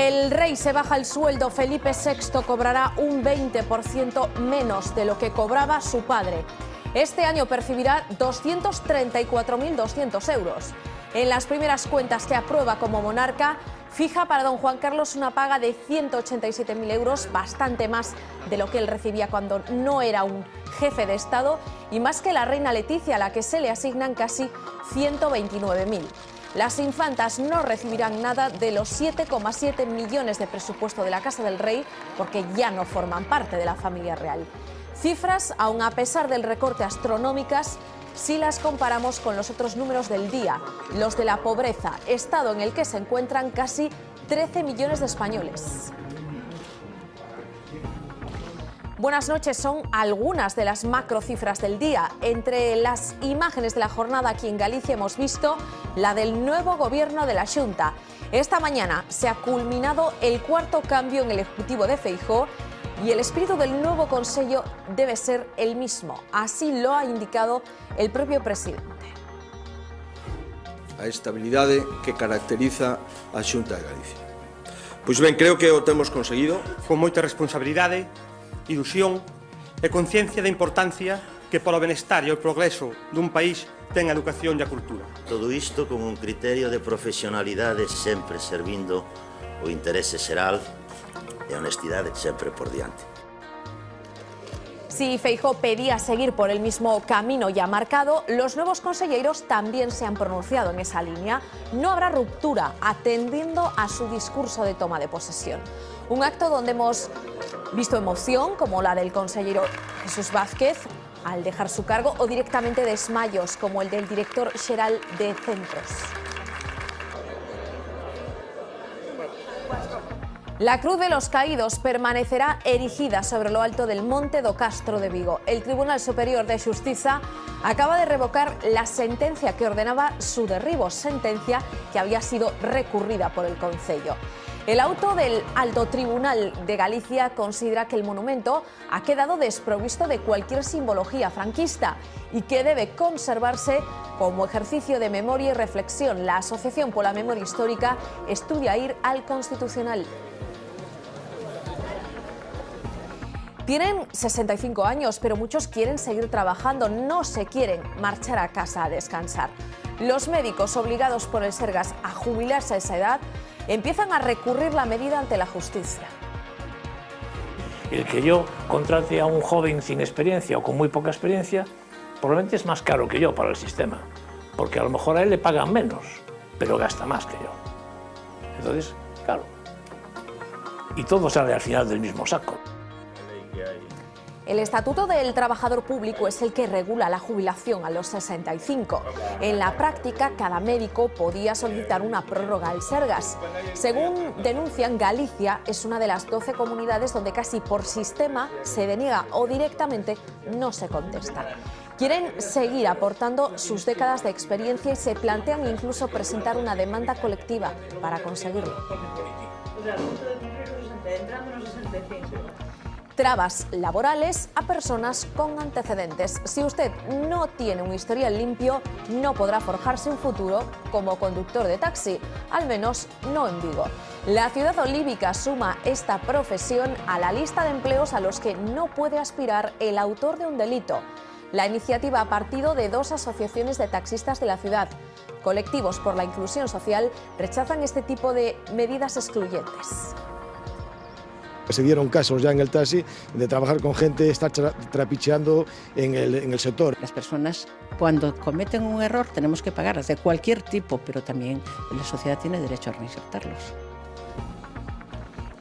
El rey se baja el sueldo. Felipe VI cobrará un 20% menos de lo que cobraba su padre. Este año percibirá 234.200 euros. En las primeras cuentas que aprueba como monarca, fija para don Juan Carlos una paga de 187.000 euros, bastante más de lo que él recibía cuando no era un jefe de Estado y más que la reina Leticia, a la que se le asignan casi 129.000. Las infantas no recibirán nada de los 7,7 millones de presupuesto de la Casa del Rey porque ya no forman parte de la familia real. Cifras, aun a pesar del recorte, astronómicas si las comparamos con los otros números del día, los de la pobreza, estado en el que se encuentran casi 13 millones de españoles. Buenas noches, son algunas de las macrocifras del día. Entre las imágenes de la jornada aquí en Galicia hemos visto la del nuevo gobierno de la Xunta. Esta mañana se ha culminado el cuarto cambio en el Ejecutivo de Feijóo y el espíritu del nuevo Consello debe ser el mismo. Así lo ha indicado el propio presidente. A estabilidade que caracteriza a Xunta de Galicia. Pois ben, creo que o temos conseguido. Con moita responsabilidade, ilusión e conciencia da importancia que polo benestar e o progreso dun país ten a educación e a cultura. Todo isto con un criterio de profesionalidade sempre servindo o interese xeral e a honestidade sempre por diante. Si Feijóo pedía seguir por el mismo camino ya marcado, los nuevos conselleiros también se han pronunciado en esa línea. No habrá ruptura, atendiendo a su discurso de toma de posesión. Un acto donde hemos visto emoción, como la del consellero Jesús Vázquez, al dejar su cargo, o directamente desmayos, como el del director xeral de Centros. La Cruz de los Caídos permanecerá erigida sobre lo alto del Monte do Castro de Vigo. El Tribunal Superior de Xustiza acaba de revocar la sentencia que ordenaba su derribo, sentencia que había sido recurrida por el Concello. El auto del Alto Tribunal de Galicia considera que el monumento ha quedado desprovisto de cualquier simbología franquista y que debe conservarse como ejercicio de memoria y reflexión. La Asociación por la Memoria Histórica estudia ir al Constitucional. Tienen 65 años, pero muchos quieren seguir trabajando, no se quieren marchar a casa a descansar. Los médicos obligados por el Sergas a jubilarse a esa edad empiezan a recurrir la medida ante la justicia. El que yo contrate a un joven sin experiencia o con muy poca experiencia, probablemente es más caro que yo para el sistema, porque a lo mejor a él le pagan menos, pero gasta más que yo. Entonces, claro, y todo sale al final del mismo saco. El Estatuto del Trabajador Público es el que regula la jubilación a los 65. En la práctica, cada médico podía solicitar una prórroga al Sergas. Según denuncian, Galicia es una de las 12 comunidades donde casi por sistema se deniega o directamente no se contesta. Quieren seguir aportando sus décadas de experiencia y se plantean incluso presentar una demanda colectiva para conseguirlo. Trabas laborales a personas con antecedentes. Si usted no tiene un historial limpio, no podrá forjarse un futuro como conductor de taxi, al menos no en Vigo. La ciudad olívica suma esta profesión a la lista de empleos a los que no puede aspirar el autor de un delito. La iniciativa ha partido de dos asociaciones de taxistas de la ciudad. Colectivos por la inclusión social rechazan este tipo de medidas excluyentes. Se dieron casos ya en el taxi de trabajar con gente, estar trapicheando en el sector. Las personas, cuando cometen un error, tenemos que pagarlas de cualquier tipo, pero también la sociedad tiene derecho a reinsertarlos.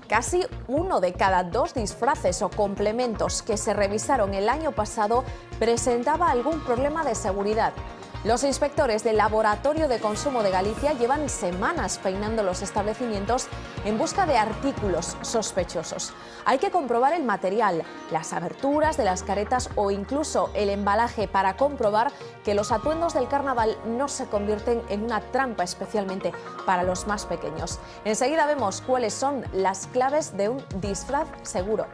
Casi 1 de cada 2 disfraces o complementos que se revisaron el año pasado presentaba algún problema de seguridad. Los inspectores del Laboratorio de Consumo de Galicia llevan semanas peinando los establecimientos en busca de artículos sospechosos. Hay que comprobar el material, las aberturas de las caretas o incluso el embalaje para comprobar que los atuendos del carnaval no se convierten en una trampa, especialmente para los más pequeños. Enseguida vemos cuáles son las claves de un disfraz seguro.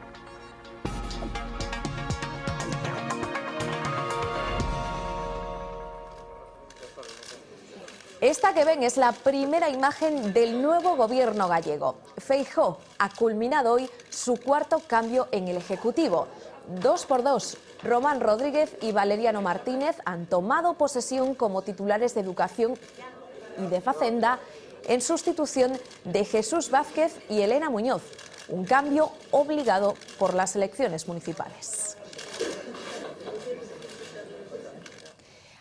Esta que ven es la primera imagen del nuevo gobierno gallego. Feijóo ha culminado hoy su cuarto cambio en el Ejecutivo. 2 por 2, Román Rodríguez y Valeriano Martínez han tomado posesión como titulares de Educación y de Facenda en sustitución de Jesús Vázquez y Elena Muñoz. Un cambio obligado por las elecciones municipales.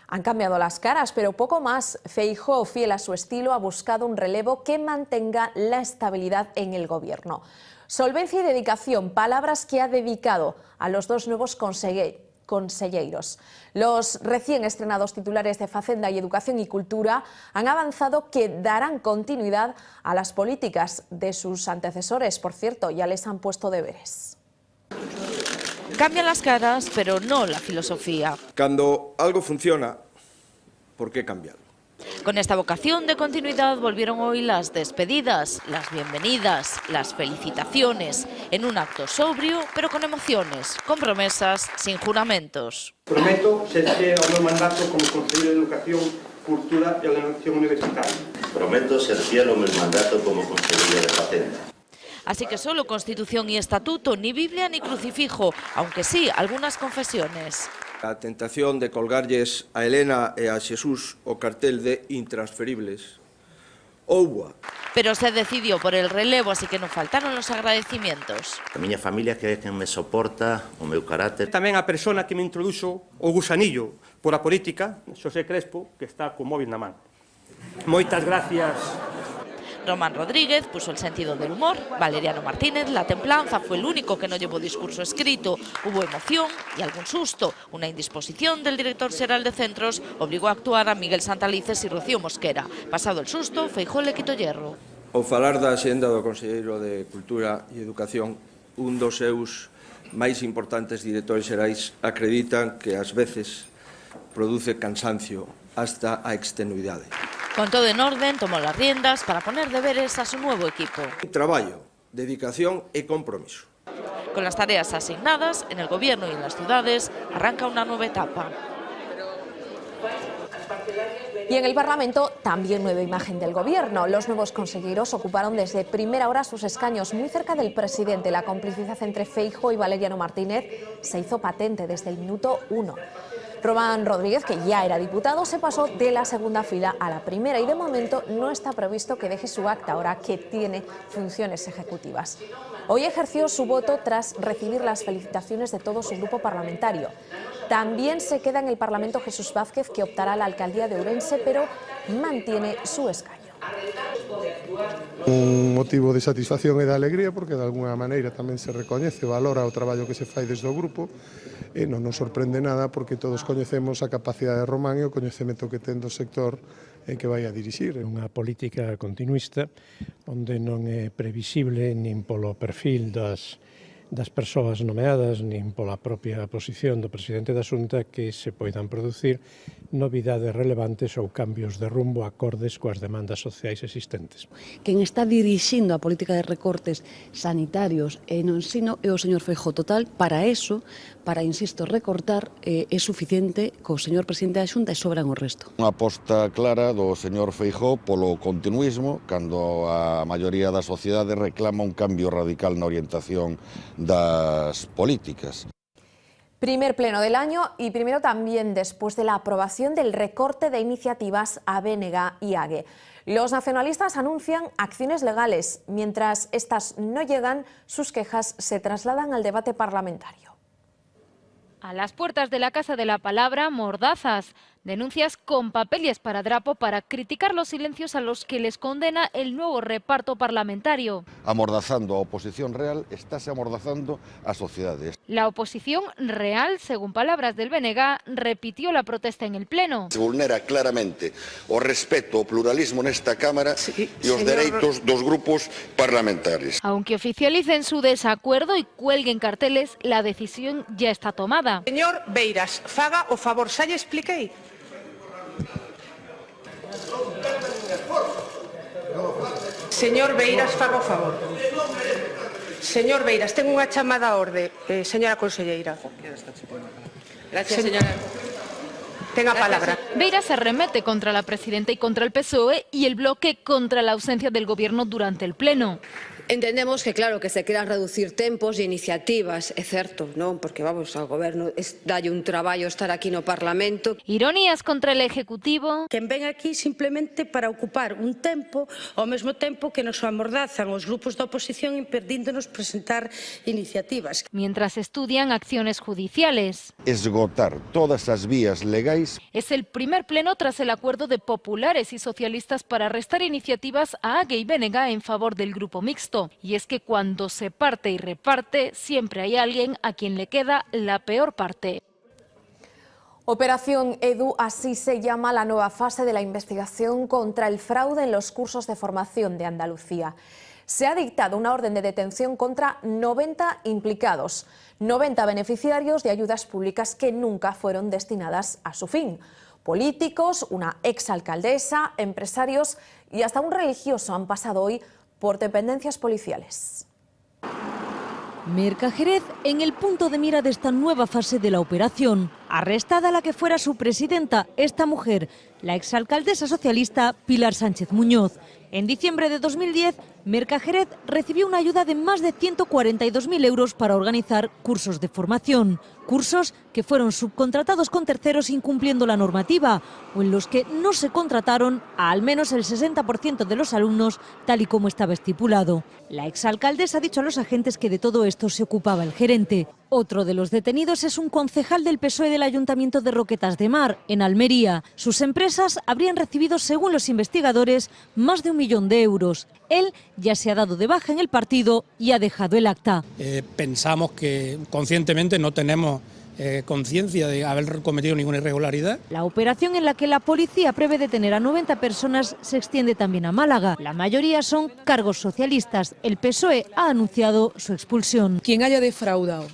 Han cambiado las caras, pero poco más. Feijóo, fiel a su estilo, ha buscado un relevo que mantenga la estabilidad en el gobierno. Solvencia y dedicación, palabras que ha dedicado a los dos nuevos conselleiros. Los recién estrenados titulares de Facenda y Educación y Cultura han avanzado que darán continuidad a las políticas de sus antecesores. Por cierto, ya les han puesto deberes. Cambian las caras, pero no la filosofía. Cuando algo funciona, ¿por qué cambiarlo? Con esta vocación de continuidad volvieron hoy las despedidas, las bienvenidas, las felicitaciones, en un acto sobrio, pero con emociones, con promesas, sin juramentos. Prometo ser fiel ao meu mandato como consejero de Educación, Cultura e Ordenación Universitaria. Prometo ser fiel ao meu mandato como consejero de Facenda. Así que solo Constitución y Estatuto, ni Biblia ni crucifijo, aunque sí algunas confesiones. A tentación de colgarlles a Elena e a Xesús o cartel de intransferibles houboa. Pero se decidió por el relevo, así que no faltaron los agradecimientos. A miña familia que é quen me soporta, o meu carácter. Tamén a persona que me introduxo o gusanillo por a política, Xosé Crespo, que está co móvil na man. Moitas gracias. Román Rodríguez puso el sentido del humor, Valeriano Martínez la templanza, fue el único que no llevó discurso escrito. Hubo emoción y algún susto. Una indisposición del director xeral de centros obligó a actuar a Miguel Santalices y Rocío Mosquera. Pasado el susto, Feijóo le quitó hierro. Ao falar da axenda do Conselleiro de Cultura e Educación, un dos seus máis importantes directores xerais acreditan que ás veces produce cansancio hasta a extenuidade. Con todo en orden, tomó las riendas para poner deberes a su nuevo equipo. Traballo, dedicación e compromiso. Con las tareas asignadas, en el gobierno y en las ciudades, arranca una nueva etapa. Y en el Parlamento, también nueva imagen del gobierno. Los nuevos consejeros ocuparon desde primera hora sus escaños muy cerca del presidente. La complicidad entre Feijóo y Valeriano Martínez se hizo patente desde el minuto 1. Román Rodríguez, que ya era diputado, se pasó de la segunda fila a la primera y de momento no está previsto que deje su acta ahora que tiene funciones ejecutivas. Hoy ejerció su voto tras recibir las felicitaciones de todo su grupo parlamentario. También se queda en el Parlamento Jesús Vázquez, que optará a la alcaldía de Ourense, pero mantiene su escaño. Un motivo de satisfacción e de alegría porque de alguna maneira tamén se recoñece, valora o traballo que se fai desde o grupo e non nos sorprende nada porque todos coñecemos a capacidade de Román e o coñecemento que ten do sector que vai a dirixir. É unha política continuista onde non é previsible nin polo perfil das persoas nomeadas nin pola propia posición do presidente da Xunta que se poidan producir novidades relevantes ou cambios de rumbo acordes coas demandas sociais existentes. Quen está dirixindo a política de recortes sanitarios e no ensino é o señor Feijóo. Total, para eso, para, insisto, recortar, é suficiente co señor presidente da Xunta e sobran o resto. Unha aposta clara do señor Feijóo polo continuismo, cando a maioría da sociedade reclama un cambio radical na orientación das políticas. Primer pleno del año y primero también después de la aprobación del recorte de iniciativas a BNG y AGE. Los nacionalistas anuncian acciones legales. Mientras estas no llegan, sus quejas se trasladan al debate parlamentario. A las puertas de la Casa de la Palabra, mordazas. Denuncias con papel y esparadrapo para criticar los silencios a los que les condena el nuevo reparto parlamentario. Amordazando a oposición real, estáse amordazando a sociedades. La oposición real, según palabras del BNG, repitió la protesta en el Pleno. Se vulnera claramente o respeto ao pluralismo nesta Cámara e os dereitos dos grupos parlamentarios. Aunque oficialicen su desacuerdo y cuelguen carteles, la decisión ya está tomada. Señor Beiras, faga o favor, xa lle expliquei. Señor Beiras, faga o favor. Señor Beiras, ten unha chamada a orde, señora conselleira. Gracias, señora. Ten a palabra. Beiras se arremete contra la presidenta y contra el PSOE y el bloque contra la ausencia del gobierno durante el Pleno. Entendemos que, claro, que se queran reducir tempos e iniciativas, é certo, non? Porque, vamos, ao Goberno dalle un traballo estar aquí no Parlamento. Ironías contra el Ejecutivo. Que ven aquí simplemente para ocupar un tempo, ao mesmo tempo que nos amordazan os grupos da oposición impedíndonos presentar iniciativas. Mientras estudian acciones judiciales. Esgotar todas as vías legais. Es el primer pleno tras el acuerdo de populares y socialistas para restar iniciativas a Ague y Bénega en favor del grupo mixto. Y es que cuando se parte y reparte, siempre hay alguien a quien le queda la peor parte. Operación Edu, así se llama la nueva fase de la investigación contra el fraude en los cursos de formación de Andalucía. Se ha dictado una orden de detención contra 90 implicados, 90 beneficiarios de ayudas públicas que nunca fueron destinadas a su fin. Políticos, una exalcaldesa, empresarios y hasta un religioso han pasado hoy por dependencias policiales. Mercajerez en el punto de mira de esta nueva fase de la operación. Arrestada la que fuera su presidenta, esta mujer, la exalcaldesa socialista Pilar Sánchez Muñoz. En diciembre de 2010, Mercajerez recibió una ayuda de más de 142.000 euros para organizar cursos de formación. Cursos que fueron subcontratados con terceros incumpliendo la normativa o en los que no se contrataron a al menos el 60% de los alumnos tal y como estaba estipulado. La exalcaldesa ha dicho a los agentes que de todo esto se ocupaba el gerente. Otro de los detenidos es un concejal del PSOE del Ayuntamiento de Roquetas de Mar, en Almería. Sus empresas habrían recibido, según los investigadores, más de 1 millón de euros. Él ya se ha dado de baja en el partido y ha dejado el acta. Pensamos que conscientemente no tenemos conciencia de haber cometido ninguna irregularidad. La operación en la que la policía prevé detener a 90 personas se extiende también a Málaga. La mayoría son cargos socialistas. El PSOE ha anunciado su expulsión. Quien haya defraudado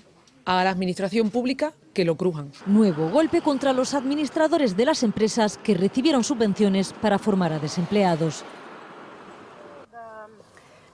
a la administración pública, que lo crujan. Nuevo golpe contra los administradores de las empresas que recibieron subvenciones para formar a desempleados.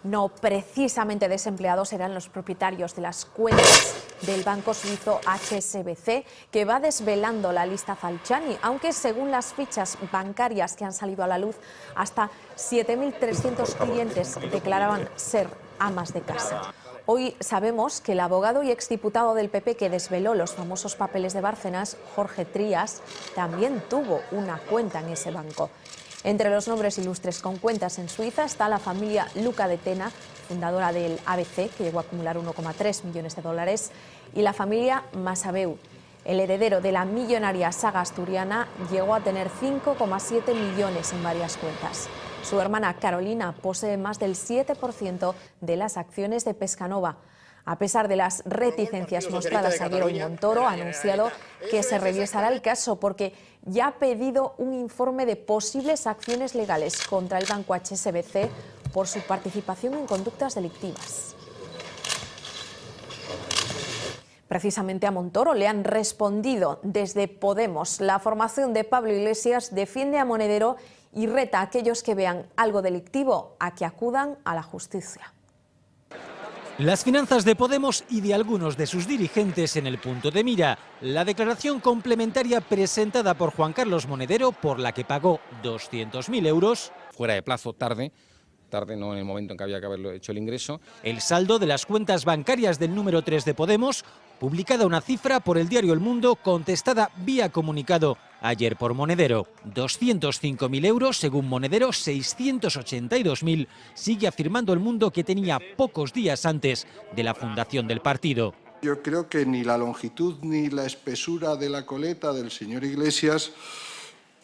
No precisamente desempleados eran los propietarios de las cuentas del banco suizo HSBC, que va desvelando la lista Falciani, aunque según las fichas bancarias que han salido a la luz, hasta 7.300 clientes declaraban ser amas de casa. Hoy sabemos que el abogado y exdiputado del PP que desveló los famosos papeles de Bárcenas, Jorge Trías, también tuvo una cuenta en ese banco. Entre los nombres ilustres con cuentas en Suiza está la familia Luca de Tena, fundadora del ABC, que llegó a acumular 1,3 millones de dólares, y la familia Masabeu. El heredero de la millonaria saga asturiana llegó a tener 5,7 millones en varias cuentas. Su hermana Carolina posee más del 7% de las acciones de Pescanova. A pesar de las reticencias mostradas ayer, hoy Montoro ha anunciado que se revisará el caso porque ya ha pedido un informe de posibles acciones legales contra el banco HSBC por su participación en conductas delictivas. Precisamente a Montoro le han respondido desde Podemos. La formación de Pablo Iglesias defiende a Monedero y reta a aquellos que vean algo delictivo a que acudan a la justicia. Las finanzas de Podemos y de algunos de sus dirigentes en el punto de mira. La declaración complementaria presentada por Juan Carlos Monedero, por la que pagó 200.000 euros. Fuera de plazo, tarde no en el momento en que había que haberlo hecho el ingreso. El saldo de las cuentas bancarias del número 3 de Podemos, publicada una cifra por el diario El Mundo, contestada vía comunicado ayer por Monedero. 205.000 euros, según Monedero, 682.000, sigue afirmando El Mundo que tenía pocos días antes de la fundación del partido. Yo creo que ni la longitud ni la espesura de la coleta del señor Iglesias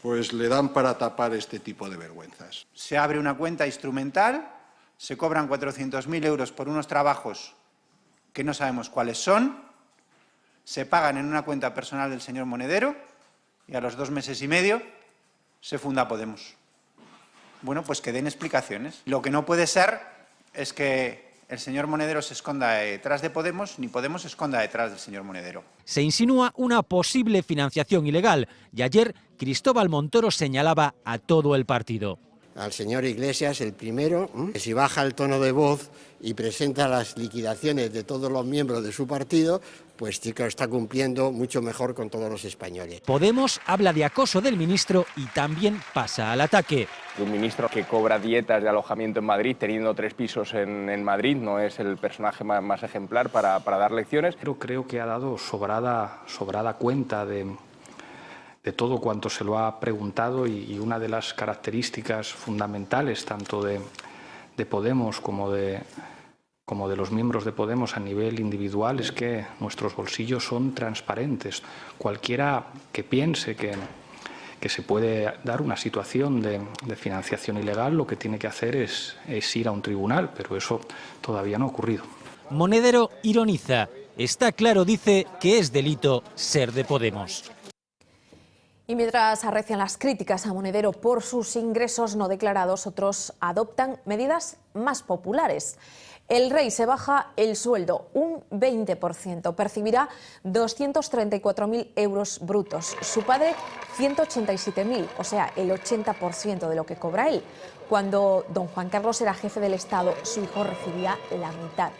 pues le dan para tapar este tipo de vergüenzas. Se abre una cuenta instrumental, se cobran 400.000 euros por unos trabajos que no sabemos cuáles son, se pagan en una cuenta personal del señor Monedero y a los 2 meses y medio se funda Podemos. Bueno, pues que den explicaciones. Lo que no puede ser es que el señor Monedero se esconda detrás de Podemos, ni Podemos se esconda detrás del señor Monedero. Se insinúa una posible financiación ilegal y ayer Cristóbal Montoro señalaba a todo el partido. Al señor Iglesias, el primero, que si baja el tono de voz y presenta las liquidaciones de todos los miembros de su partido, pues sí que está cumpliendo mucho mejor con todos los españoles. Podemos habla de acoso del ministro y también pasa al ataque. de un ministro que cobra dietas de alojamiento en Madrid, teniendo 3 pisos en Madrid, no es el personaje más ejemplar para dar lecciones. Pero creo que ha dado sobrada cuenta de todo cuanto se lo ha preguntado y una de las características fundamentales tanto de Podemos como de los miembros de Podemos a nivel individual es que nuestros bolsillos son transparentes. Cualquiera que piense que se puede dar una situación de financiación ilegal, lo que tiene que hacer es ir a un tribunal, pero eso todavía no ha ocurrido. Monedero ironiza. Está claro, dice, que es delito ser de Podemos. Y mientras arrecian las críticas a Monedero por sus ingresos no declarados, otros adoptan medidas más populares. El rey se baja el sueldo un 20%, percibirá 234.000 euros brutos. Su padre 187.000, o sea, el 80% de lo que cobra él. Cuando don Juan Carlos era jefe del Estado, su hijo recibía la mitad.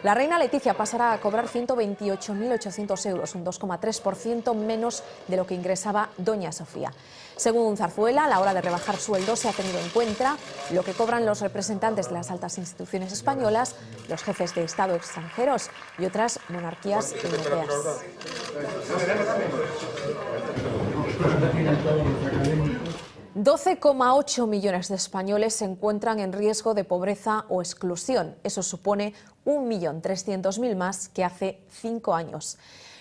La reina Leticia pasará a cobrar 128.800 euros, un 2,3% menos de lo que ingresaba doña Sofía. Según Zarzuela, a la hora de rebajar sueldos se ha tenido en cuenta lo que cobran los representantes de las altas instituciones españolas, los jefes de Estado extranjeros y otras monarquías europeas. 12,8 millones de españoles se encuentran en riesgo de pobreza o exclusión. Eso supone 1.300.000 más que hace 5 años.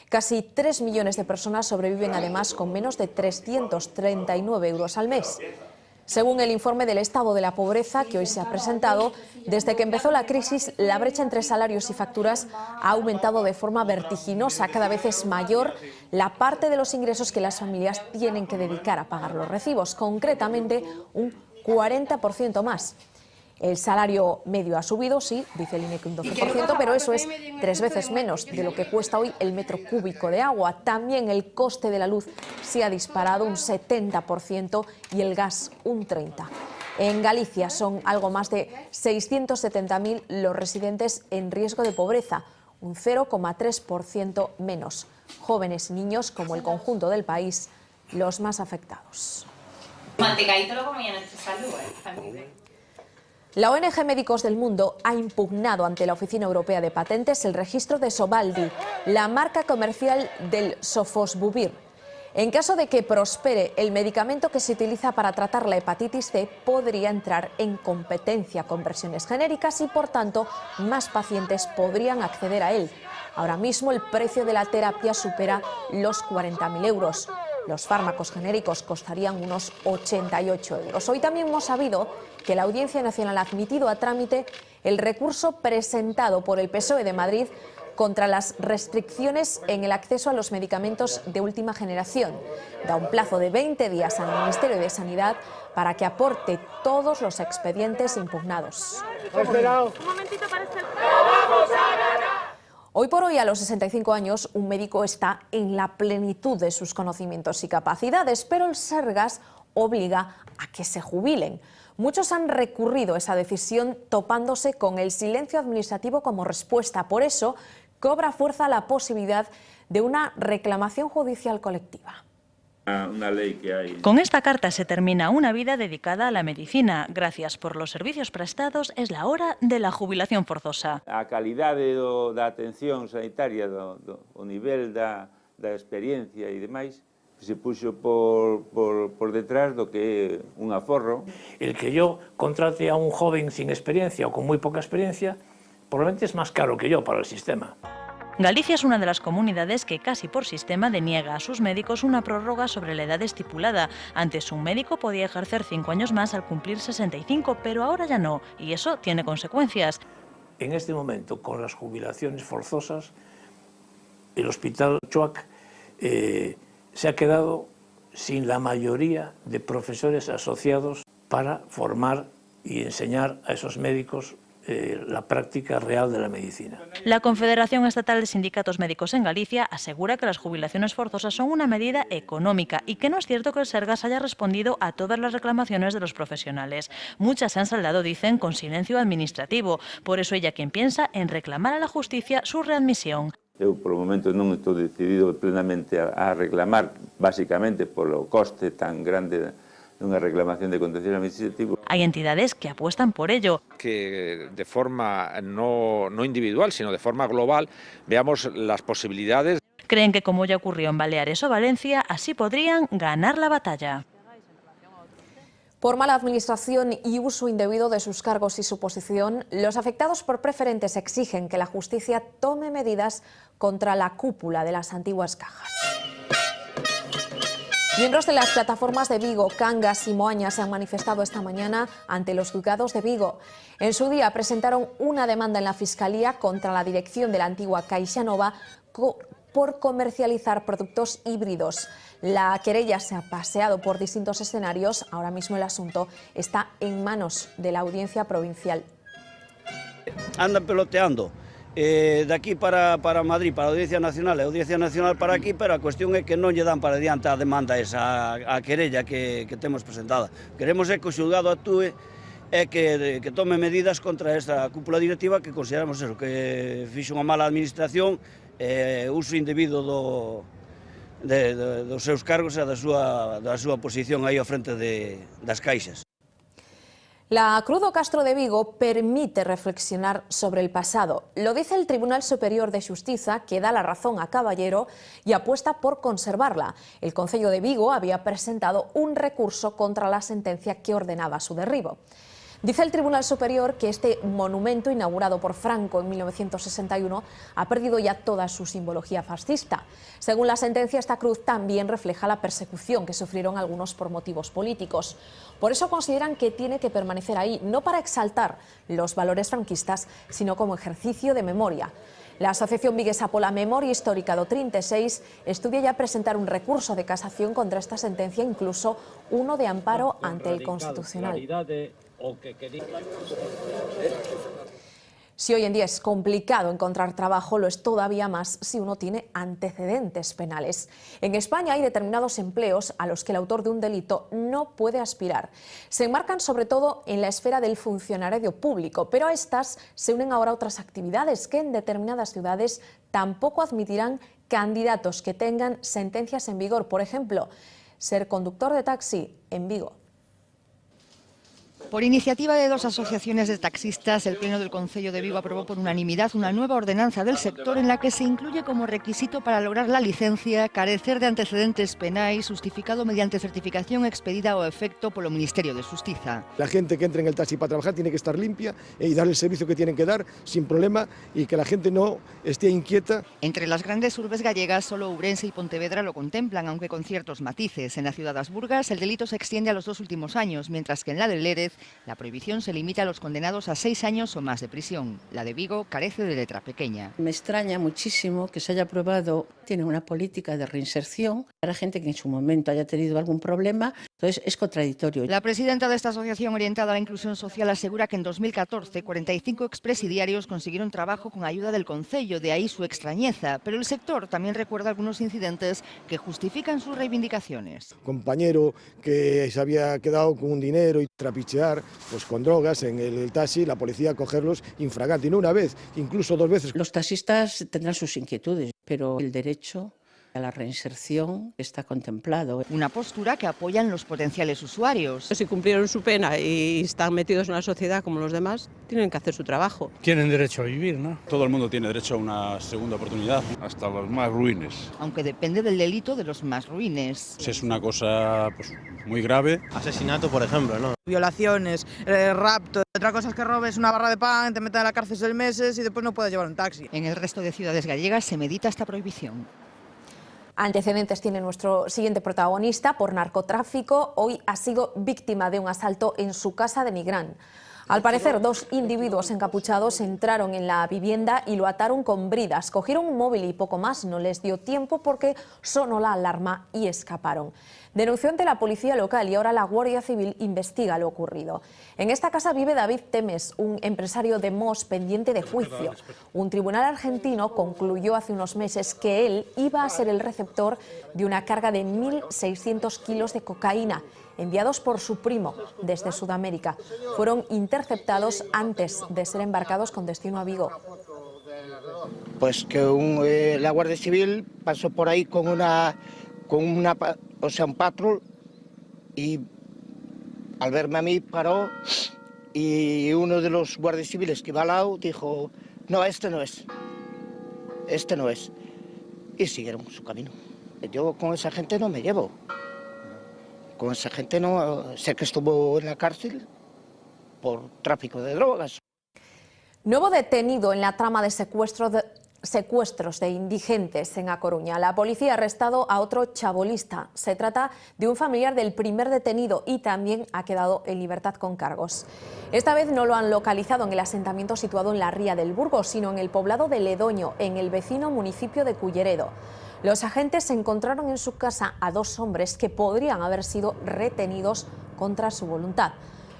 Casi 3 millones de personas sobreviven además con menos de 339 euros al mes. Según el informe del estado de la pobreza que hoy se ha presentado, desde que empezó la crisis, la brecha entre salarios y facturas ha aumentado de forma vertiginosa. Cada vez es mayor la parte de los ingresos que las familias tienen que dedicar a pagar los recibos, concretamente un 40% más. El salario medio ha subido, sí, dice el INEC un 12%, pero eso es 3 veces menos de lo que cuesta hoy el metro cúbico de agua. También el coste de la luz se ha disparado un 70% y el gas un 30%. En Galicia son algo más de 670.000 los residentes en riesgo de pobreza, un 0,3% menos. Jóvenes y niños, como el conjunto del país, los más afectados. La ONG Médicos del Mundo ha impugnado ante la Oficina Europea de Patentes el registro de Sovaldi, la marca comercial del Sofosbuvir. En caso de que prospere, el medicamento que se utiliza para tratar la hepatitis C podría entrar en competencia con versiones genéricas y, por tanto, más pacientes podrían acceder a él. Ahora mismo el precio de la terapia supera los 40.000 euros. Los fármacos genéricos costarían unos 88 euros. Hoy también hemos sabido que la Audiencia Nacional ha admitido a trámite el recurso presentado por el PSOE de Madrid contra las restricciones en el acceso a los medicamentos de última generación. Da un plazo de 20 días al Ministerio de Sanidad para que aporte todos los expedientes impugnados. Hoy por hoy, a los 65 años, un médico está en la plenitud de sus conocimientos y capacidades, pero el Sergas obliga a que se jubilen. Muchos han recurrido a esa decisión topándose con el silencio administrativo como respuesta. Por eso, cobra fuerza la posibilidad de una reclamación judicial colectiva. Una ley que hay. Con esta carta se termina una vida dedicada a la medicina. Gracias por los servicios prestados, es la hora de la jubilación forzosa. A calidade da atención sanitaria, o nivel da experiencia e demais, se puxo por detrás do que é un aforro. El que yo contrate a un joven sin experiencia o con muy poca experiencia, probablemente es más caro que yo para el sistema. Galicia es una de las comunidades que casi por sistema deniega a sus médicos una prórroga sobre la edad estipulada. Antes un médico podía ejercer 5 años más al cumplir 65, pero ahora ya no, y eso tiene consecuencias. En este momento, con las jubilaciones forzosas, el Hospital Choac se ha quedado sin la mayoría de profesores asociados para formar y enseñar a esos médicos la práctica real de la medicina. La Confederación Estatal de Sindicatos Médicos en Galicia asegura que las jubilaciones forzosas son una medida económica y que no es cierto que el Sergas haya respondido a todas las reclamaciones de los profesionales. Muchas se han saldado, dicen, con silencio administrativo. Por eso ella quien piensa en reclamar a la justicia su readmisión. Eu, por o momento, non estou decidido plenamente a reclamar, basicamente, polo coste tan grande unha reclamación de contencioso administrativo. Hay entidades que apuestan por ello. Que de forma no individual, sino de forma global, veamos las posibilidades. Creen que, como ya ocurrió en Baleares o Valencia, así podrían ganar la batalla. Por mala administración y uso indebido de sus cargos y su posición, los afectados por preferentes exigen que la justicia tome medidas contra la cúpula de las antiguas cajas. Miembros de las plataformas de Vigo, Cangas y Moaña se han manifestado esta mañana ante los juzgados de Vigo. En su día presentaron una demanda en la Fiscalía contra la dirección de la antigua Caixa Nova por comercializar productos híbridos. La querella se ha paseado por distintos escenarios. Ahora mismo el asunto está en manos de la Audiencia Provincial. Andan peloteando de aquí para Madrid, para a Audiencia Nacional, e a Audiencia Nacional para aquí, pero a cuestión é que non lle dan para diante a demanda esa, a querella que temos presentada. Queremos é que o xulgado actúe e que tome medidas contra esta cúpula directiva que consideramos eso, que fixo unha mala administración, uso indebido dos seus cargos e da súa posición aí ao frente das caixas. La Cruz do Castro de Vigo permite reflexionar sobre el pasado. Lo dice el Tribunal Superior de Xustiza, que da la razón a Caballero y apuesta por conservarla. El Concello de Vigo había presentado un recurso contra la sentencia que ordenaba su derribo. Dice el Tribunal Superior que este monumento, inaugurado por Franco en 1961, ha perdido ya toda su simbología fascista. Según la sentencia, esta cruz también refleja la persecución que sufrieron algunos por motivos políticos. Por eso consideran que tiene que permanecer ahí, no para exaltar los valores franquistas, sino como ejercicio de memoria. La Asociación Viguesa pola Memoria Histórica do 36 estudia ya presentar un recurso de casación contra esta sentencia, incluso uno de amparo ante el Constitucional. Si hoy en día es complicado encontrar trabajo, lo es todavía más si uno tiene antecedentes penales. En España hay determinados empleos a los que el autor de un delito no puede aspirar. Se enmarcan sobre todo en la esfera del funcionario público, pero a estas se unen ahora otras actividades que en determinadas ciudades tampoco admitirán candidatos que tengan sentencias en vigor. Por ejemplo, ser conductor de taxi en Vigo. Por iniciativa de dos asociaciones de taxistas, el Pleno del Concello de Vigo aprobó por unanimidad una nueva ordenanza del sector en la que se incluye como requisito para lograr la licencia carecer de antecedentes penais justificado mediante certificación expedida o efecto polo Ministerio de Xustiza. La gente que entre en el taxi para trabajar tiene que estar limpia y dar el servicio que tienen que dar sin problema y que la gente no esté inquieta. Entre las grandes urbes gallegas, solo Ourense y Pontevedra lo contemplan, aunque con ciertos matices. En la ciudad de Asburgas el delito se extiende a los 2 últimos años, mientras que en la de Lérez la prohibición se limita a los condenados a 6 años o más de prisión. La de Vigo carece de letra pequeña. Me extraña muchísimo que se haya aprobado, tiene una política de reinserción para gente que en su momento haya tenido algún problema, entonces es contradictorio. La presidenta de esta asociación orientada a la inclusión social asegura que en 2014 45 expresidiarios consiguieron trabajo con ayuda del Concello, de ahí su extrañeza, pero el sector también recuerda algunos incidentes que justifican sus reivindicaciones. Compañero que se había quedado con un dinero y trapichear pues con drogas en el taxi, la policía a cogerlos infragante, y no una vez, incluso 2 veces. Los taxistas tendrán sus inquietudes, pero el derecho a la reinserción está contemplado. Una postura que apoyan los potenciales usuarios. Si cumplieron su pena y están metidos en la sociedad como los demás, tienen que hacer su trabajo. Tienen derecho a vivir, ¿no? Todo el mundo tiene derecho a una segunda oportunidad, hasta los más ruines. Aunque depende del delito de los más ruines. Es una cosa pues, muy grave. Asesinato, por ejemplo, ¿no? Violaciones, rapto. Otra cosa es que robes una barra de pan, te metan en la cárcel 6 meses y después no puedes llevar un taxi. En el resto de ciudades gallegas se medita esta prohibición. Antecedentes tiene nuestro siguiente protagonista por narcotráfico. Hoy ha sido víctima de un asalto en su casa de Nigrán. Al parecer, 2 individuos encapuchados entraron en la vivienda y lo ataron con bridas. Cogieron un móvil y poco más. No les dio tiempo porque sonó la alarma y escaparon. Denunció ante la policía local y ahora la Guardia Civil investiga lo ocurrido. En esta casa vive David Temes, un empresario de Mos pendiente de juicio. Un tribunal argentino concluyó hace unos meses que él iba a ser el receptor de una carga de 1.600 kilos de cocaína enviados por su primo desde Sudamérica. Fueron interceptados antes de ser embarcados con destino a Vigo. Pues que la Guardia Civil pasó por ahí con un patrol y Al verme a mí paró y uno de los guardias civiles que iba al lado dijo, no, este no es. Y siguieron su camino. Yo con esa gente no me llevo. Con esa gente no. Sé que estuvo en la cárcel por tráfico de drogas. Nuevo detenido en la trama de secuestros de indigentes en A Coruña. La policía ha arrestado a otro chabolista. Se trata de un familiar del primer detenido y también ha quedado en libertad con cargos. Esta vez no lo han localizado en el asentamiento situado en la Ría del Burgo, sino en el poblado de Ledoño, en el vecino municipio de Culleredo. Los agentes encontraron en su casa a 2 hombres que podrían haber sido retenidos contra su voluntad.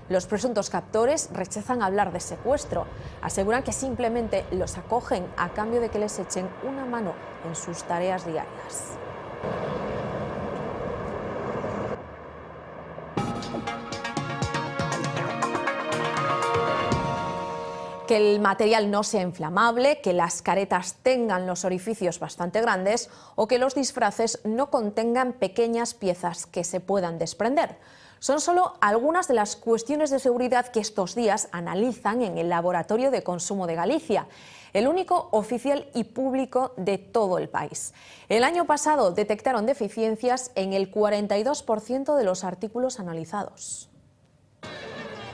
Los presuntos captores rechazan hablar de secuestro. Aseguran que simplemente los acogen a cambio de que les echen una mano en sus tareas diarias. Que el material no sea inflamable, que las caretas tengan los orificios bastante grandes o que los disfraces no contengan pequeñas piezas que se puedan desprender. Son solo algunas de las cuestiones de seguridad que estos días analizan en el Laboratorio de Consumo de Galicia, el único oficial y público de todo el país. El año pasado detectaron deficiencias en el 42% de los artículos analizados.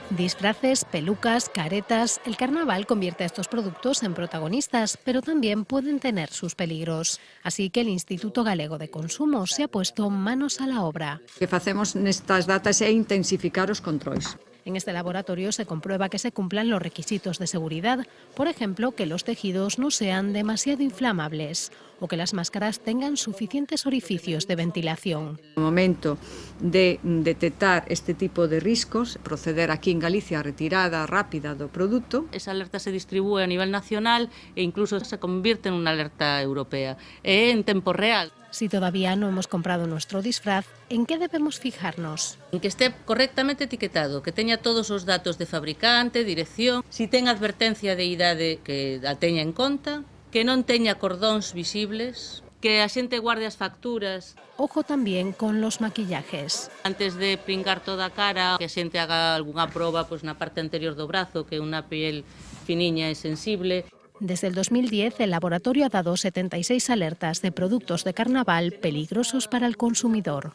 Disfraces, pelucas, caretas. El carnaval convierte a estos productos en protagonistas, pero también pueden tener sus peligros. Así que el Instituto Galego de Consumo se ha puesto manos a la obra. O que facemos nestas datas é intensificar os controis. En este laboratorio se comprueba que se cumplan los requisitos de seguridad, por ejemplo, que los tejidos no sean demasiado inflamables o que las máscaras tengan suficientes orificios de ventilación. No momento de detectar este tipo de riscos, proceder aquí en Galicia a retirada rápida do produto. Esa alerta se distribúe a nivel nacional e incluso se convierte en una alerta europea. En tempo real. Si todavía no hemos comprado nuestro disfraz, ¿en qué debemos fijarnos? En que esté correctamente etiquetado, que teña todos os datos de fabricante, dirección, si ten advertencia de idade que a teña en conta, que non teña cordóns visibles, que a xente guarde as facturas. Ojo también con los maquillajes. Antes de pringar toda a cara, que a xente haga algunha proba na parte anterior do brazo, que é unha piel finiña e sensible. Desde el 2010, el laboratorio ha dado 76 alertas de productos de carnaval peligrosos para el consumidor.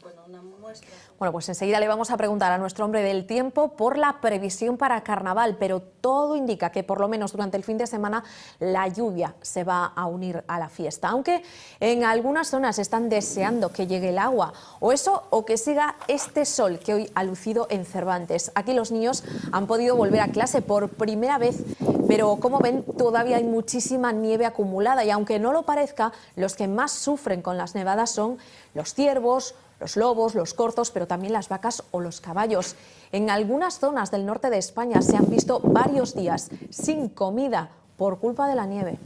Bueno, pues enseguida le vamos a preguntar a nuestro hombre del tiempo por la previsión para carnaval, pero todo indica que por lo menos durante el fin de semana la lluvia se va a unir a la fiesta, aunque en algunas zonas están deseando que llegue el agua, o eso o que siga este sol que hoy ha lucido en Cervantes. Aquí los niños han podido volver a clase por primera vez, pero como ven todavía hay muchísima nieve acumulada y aunque no lo parezca, los que más sufren con las nevadas son los ciervos, los lobos, los corzos, pero también las vacas o los caballos. En algunas zonas del norte de España se han visto varios días sin comida por culpa de la nieve.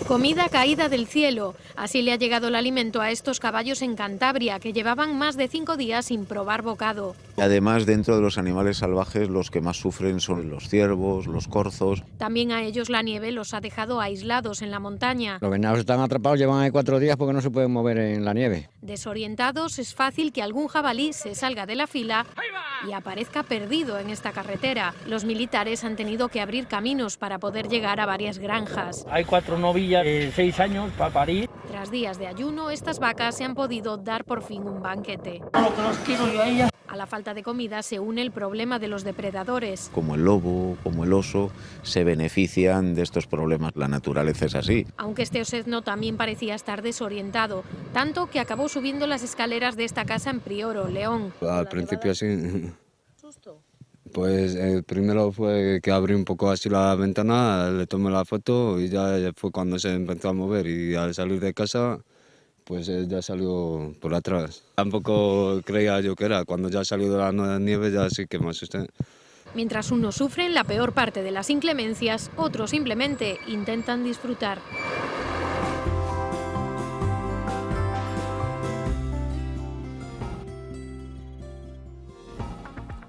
Comida caída del cielo. Así le ha llegado el alimento a estos caballos en Cantabria, que llevaban más de 5 días sin probar bocado. Además, dentro de los animales salvajes, los que más sufren son los ciervos, los corzos. También a ellos la nieve los ha dejado aislados en la montaña. Los venados están atrapados, llevan ahí 4 días porque no se pueden mover en la nieve. Desorientados, es fácil que algún jabalí se salga de la fila y aparezca perdido en esta carretera. Los militares han tenido que abrir caminos para poder llegar a varias granjas. Hay 4 novillas de 6 años para parir. Tras días de ayuno, estas vacas se han podido dar por fin un banquete. Lo que los quiero yo a ellas. A la falta de comida se une el problema de los depredadores. Como el lobo, como el oso, se benefician de estos problemas. La naturaleza es así. Aunque este osezno también parecía estar desorientado, tanto que acabó subiendo las escaleras de esta casa en Prioro, León. Al principio sí. Pues el primero fue que abrí un poco así la ventana, le tomé la foto y ya fue cuando se empezó a mover y al salir de casa pues ya salió por atrás. Tampoco creía yo que era, cuando ya salió de la nieve ya sí que me asusté. Mientras unos sufren la peor parte de las inclemencias, otros simplemente intentan disfrutar.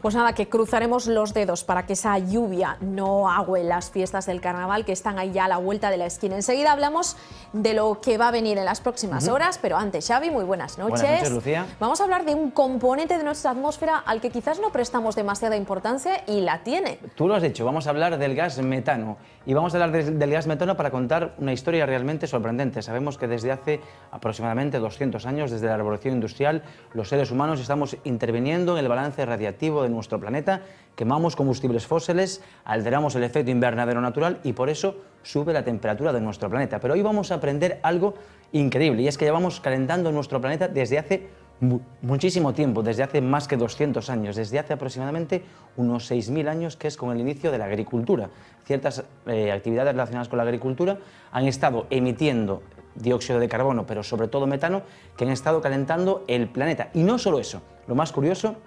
Pues nada, que cruzaremos los dedos para que esa lluvia no agüe las fiestas del carnaval, que están ahí ya a la vuelta de la esquina. Enseguida hablamos de lo que va a venir en las próximas horas, pero antes, Xavi, muy buenas noches. Buenas noches, Lucía. Vamos a hablar de un componente de nuestra atmósfera al que quizás no prestamos demasiada importancia y la tiene. Tú lo has dicho, vamos a hablar del gas metano. Y vamos a hablar del gas metano para contar una historia realmente sorprendente. Sabemos que desde hace aproximadamente 200 años, desde la revolución industrial, los seres humanos estamos interviniendo en el balance radiactivo de nuestro planeta, quemamos combustibles fósiles, alteramos el efecto invernadero natural y por eso sube la temperatura de nuestro planeta. Pero hoy vamos a aprender algo increíble y es que llevamos calentando nuestro planeta desde hace muchísimo tiempo, desde hace más que 200 años, desde hace aproximadamente unos 6.000 años, que es con el inicio de la agricultura. Ciertas actividades relacionadas con la agricultura han estado emitiendo dióxido de carbono, pero sobre todo metano, que han estado calentando el planeta. Y no solo eso, lo más curioso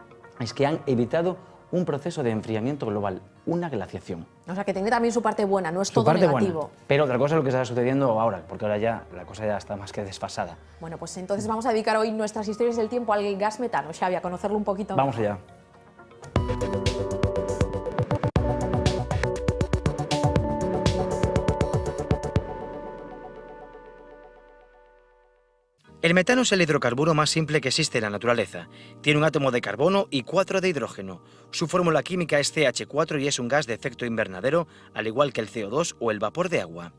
es que han evitado un proceso de enfriamiento global, una glaciación. O sea, que tiene también su parte buena, no es Su todo parte negativo. buena, pero otra cosa es lo que está sucediendo ahora, porque ahora ya la cosa ya está más que desfasada. Bueno, pues entonces vamos a dedicar hoy nuestras historias del tiempo al gas metano, Xavi, a conocerlo un poquito Vamos mejor. allá. El metano es el hidrocarburo más simple que existe en la naturaleza. Tiene un átomo de carbono y 4 de hidrógeno. Su fórmula química es CH4 y es un gas de efecto invernadero, al igual que el CO2 o el vapor de agua.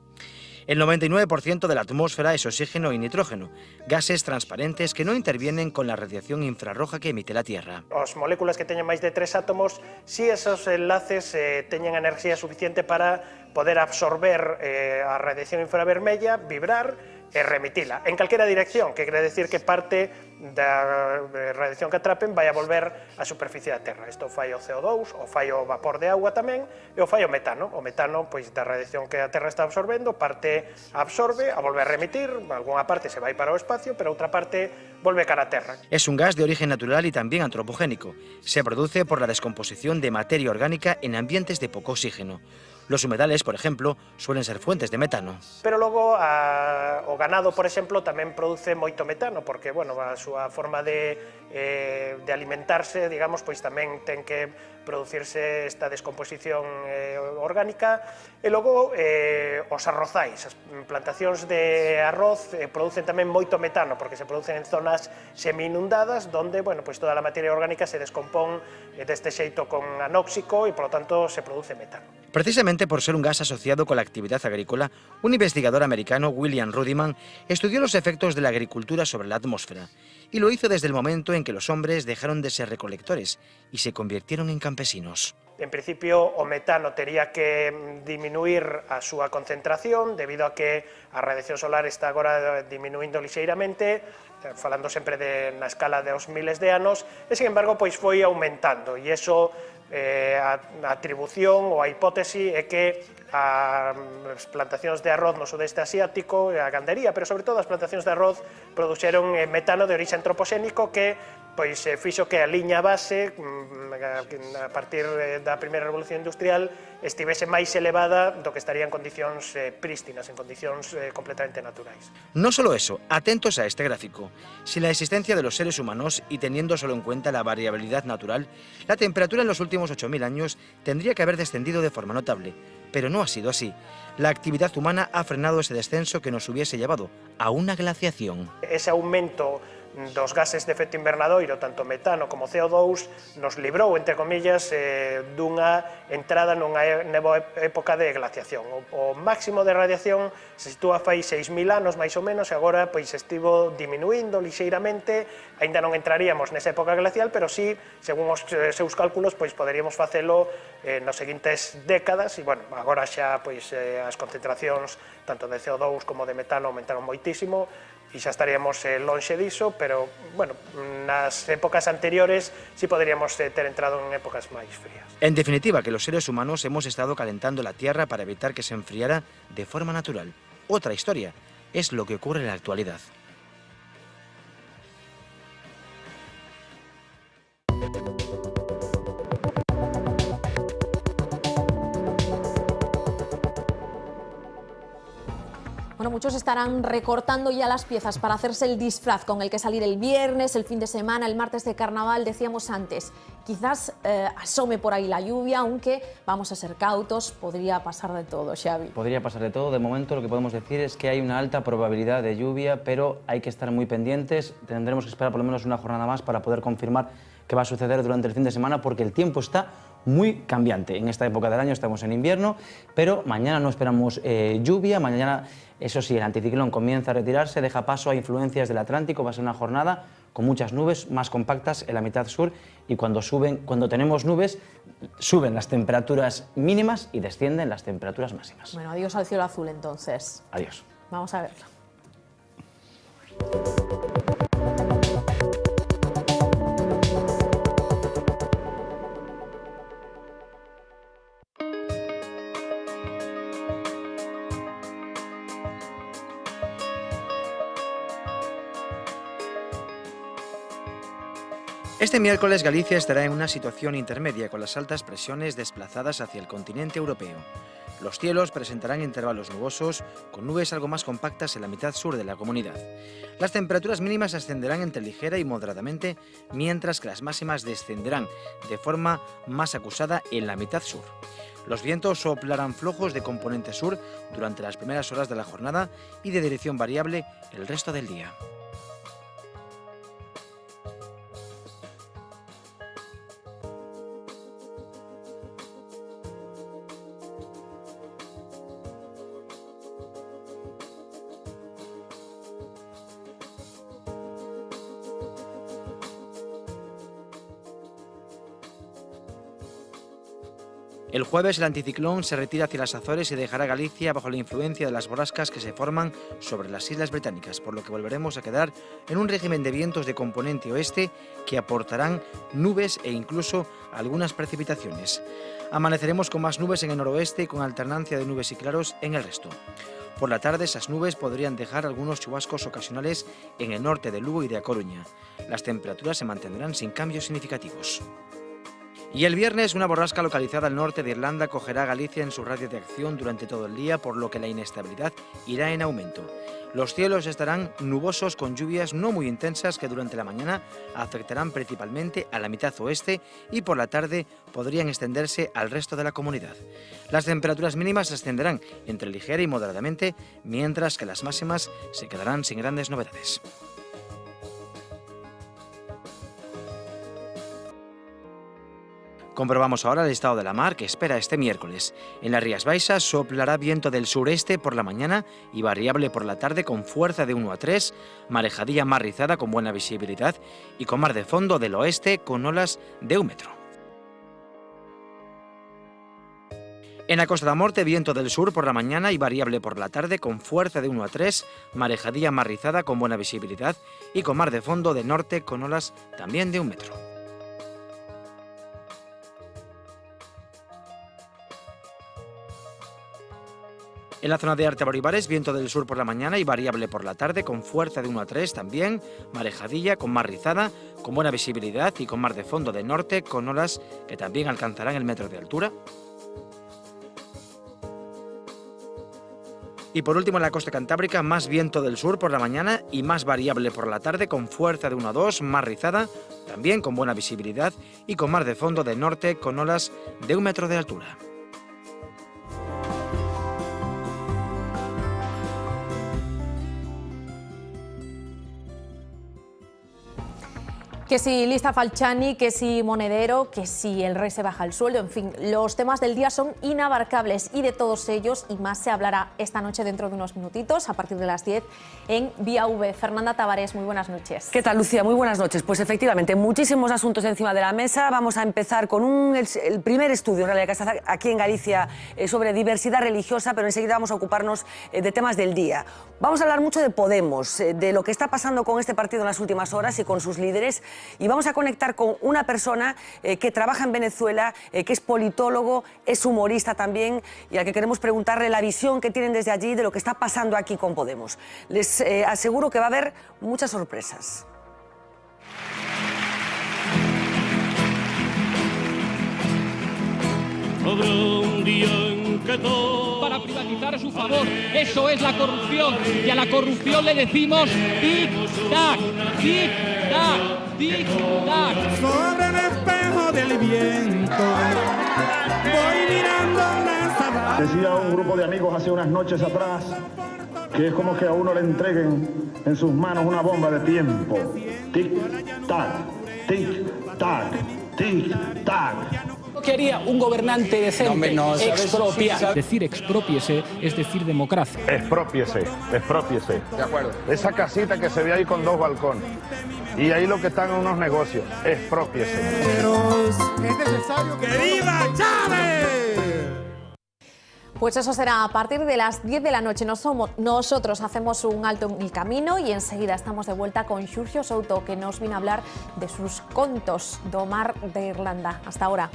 El 99% de la atmósfera es oxígeno y nitrógeno, gases transparentes que no intervienen con la radiación infrarroja que emite la Tierra. As moléculas que teñen máis de 3 átomos, si esos enlaces teñen enerxía suficiente para poder absorber a radiación infravermella, vibrar e remitila en calquera dirección, que quere decir que parte da radiación que atrapen vai a volver á superficie da Terra. Isto fai o CO2, o fai o vapor de agua tamén, e o fai o metano. O metano, pois, da radiación que a Terra está absorbendo, parte absorbe, a volver a remitir, algunha parte se vai para o espacio, pero outra parte volve cara a Terra. Es un gas de origen natural y también antropogénico. Se produce por la descomposición de materia orgánica en ambientes de poco oxígeno. Los humedales, por ejemplo, suelen ser fuentes de metano. Pero logo o ganado, por exemplo, tamén produce moito metano, porque, bueno, a súa forma de alimentarse, digamos, pois tamén ten que producirse esta descomposición orgánica. E logo os arrozais, as plantacións de arroz producen tamén moito metano, porque se producen en zonas semi-inundadas, donde, bueno, pois toda a materia orgánica se descompón deste xeito con anóxico e, polo tanto, se produce metano. Precisamente por ser un gas asociado con la actividad agrícola, un investigador americano, William Rudiman, estudió los efectos de la agricultura sobre la atmósfera, y lo hizo desde el momento en que los hombres dejaron de ser recolectores y se convirtieron en campesinos. En principio, o metano tería que diminuir a súa concentración, debido a que a radiación solar está agora diminuindo lixeiramente, falando sempre na escala dos miles de anos, e, sin embargo, pois foi aumentando, e iso a atribución ou a hipótese é que as plantacións de arroz no sudeste asiático, a gandería, pero sobre todo as plantacións de arroz produxeron metano de orixe antropoxénico que pois fixo que a liña base a partir da primeira revolución industrial estivese máis elevada do que estaría en condicións prístinas, en condicións completamente naturais. No solo eso, atentos a este gráfico. Sin la existencia de los seres humanos y teniendo solo en cuenta la variabilidad natural, la temperatura en los últimos 8.000 años tendría que haber descendido de forma notable, pero no ha sido así. La actividad humana ha frenado ese descenso que nos hubiese llevado a una glaciación. Ese aumento dos gases de efecto invernadoiro, tanto metano como CO2, nos librou, entre comillas, dunha entrada nunha nova época de glaciación. O máximo de radiación se sitúa fai 6.000 anos, máis ou menos, e agora pois estivo diminuindo lixeiramente. Aínda non entraríamos nesa época glacial, pero sí, según os seus cálculos, pois poderíamos facelo nas seguintes décadas, e, bueno, agora xa pois as concentracións tanto de CO2 como de metano aumentaron moitísimo, e xa estaríamos lonxe diso, pero, bueno, nas épocas anteriores sí poderíamos ter entrado en épocas máis frías. En definitiva, que los seres humanos hemos estado calentando la Tierra para evitar que se enfriara de forma natural. Otra historia es lo que ocurre en la actualidad. Bueno, muchos estarán recortando ya las piezas para hacerse el disfraz con el que salir el viernes, el fin de semana, el martes de carnaval, decíamos antes. Quizás asome por ahí la lluvia, aunque vamos a ser cautos, podría pasar de todo, Xavi. Podría pasar de todo. De momento lo que podemos decir es que hay una alta probabilidad de lluvia, pero hay que estar muy pendientes. Tendremos que esperar por lo menos una jornada más para poder confirmar qué va a suceder durante el fin de semana, porque el tiempo está muy cambiante. En esta época del año estamos en invierno, pero mañana no esperamos lluvia. Mañana, eso sí, el anticiclón comienza a retirarse, deja paso a influencias del Atlántico. Va a ser una jornada con muchas nubes más compactas en la mitad sur, y cuando tenemos nubes, suben las temperaturas mínimas y descienden las temperaturas máximas. Bueno, adiós al cielo azul entonces. Adiós. Vamos a verlo. Este miércoles Galicia estará en una situación intermedia con las altas presiones desplazadas hacia el continente europeo. Los cielos presentarán intervalos nubosos con nubes algo más compactas en la mitad sur de la comunidad. Las temperaturas mínimas ascenderán entre ligera y moderadamente, mientras que las máximas descenderán de forma más acusada en la mitad sur. Los vientos soplarán flojos de componente sur durante las primeras horas de la jornada y de dirección variable el resto del día. El jueves el anticiclón se retira hacia las Azores y dejará Galicia bajo la influencia de las borrascas que se forman sobre las Islas Británicas, por lo que volveremos a quedar en un régimen de vientos de componente oeste que aportarán nubes e incluso algunas precipitaciones. Amaneceremos con más nubes en el noroeste y con alternancia de nubes y claros en el resto. Por la tarde esas nubes podrían dejar algunos chubascos ocasionales en el norte de Lugo y de A Coruña. Las temperaturas se mantendrán sin cambios significativos. Y el viernes una borrasca localizada al norte de Irlanda cogerá a Galicia en su radio de acción durante todo el día, por lo que la inestabilidad irá en aumento. Los cielos estarán nubosos con lluvias no muy intensas que durante la mañana afectarán principalmente a la mitad oeste y por la tarde podrían extenderse al resto de la comunidad. Las temperaturas mínimas ascenderán entre ligera y moderadamente, mientras que las máximas se quedarán sin grandes novedades. Comprobamos ahora el estado de la mar que espera este miércoles. En las Rías Baixas soplará viento del sureste por la mañana y variable por la tarde con fuerza de 1 a 3, marejadilla más rizada con buena visibilidad y con mar de fondo del oeste con olas de 1 metro. En la Costa da Morte, viento del sur por la mañana y variable por la tarde con fuerza de 1 a 3, marejadilla más rizada con buena visibilidad y con mar de fondo del norte con olas también de 1 metro. En la zona de Arte Boribares, viento del sur por la mañana y variable por la tarde con fuerza de 1 a 3 también, marejadilla con mar rizada, con buena visibilidad y con mar de fondo de norte con olas que también alcanzarán el metro de altura. Y por último en la costa cantábrica, más viento del sur por la mañana y más variable por la tarde con fuerza de 1 a 2, más rizada, también con buena visibilidad y con mar de fondo de norte con olas de 1 metro de altura. Que si lista Falciani, que si Monedero, que si el rey se baja el sueldo, en fin, los temas del día son inabarcables y de todos ellos y más se hablará esta noche dentro de unos minutitos, a partir de las 10, en Vía V. Fernanda Tavares, muy buenas noches. ¿Qué tal, Lucía? Muy buenas noches. Pues efectivamente, muchísimos asuntos encima de la mesa. Vamos a empezar con el primer estudio, en realidad, que está aquí en Galicia sobre diversidad religiosa, pero enseguida vamos a ocuparnos de temas del día. Vamos a hablar mucho de Podemos, de lo que está pasando con este partido en las últimas horas y con sus líderes. Y vamos a conectar con una persona que trabaja en Venezuela, que es politólogo, es humorista también, y al que queremos preguntarle la visión que tienen desde allí de lo que está pasando aquí con Podemos. Les aseguro que va a haber muchas sorpresas. Habrá un día en que para privatizar a su favor. Eso es la corrupción. Y a la corrupción le decimos tic-tac, tic-tac, tic-tac. Sobre el espejo del viento voy mirando la sabana. Decía un grupo de amigos hace unas noches atrás que es como que a uno le entreguen en sus manos una bomba de tiempo. Tic-tac, tic-tac, tic-tac. ¿Qué haría un gobernante decente? Expropiar. Decir exprópiese es decir democracia. Expropiese, expropiese. De acuerdo. Esa casita que se ve ahí con 2 balcones. Y ahí lo que están en unos negocios. Expropiese. Es necesario que ¡viva Chávez! Pues eso será a partir de las 10 de la noche. Nosotros hacemos un alto en el camino y enseguida estamos de vuelta con Xurxo Souto, que nos viene a hablar de sus contos do mar de Irlanda. Hasta ahora.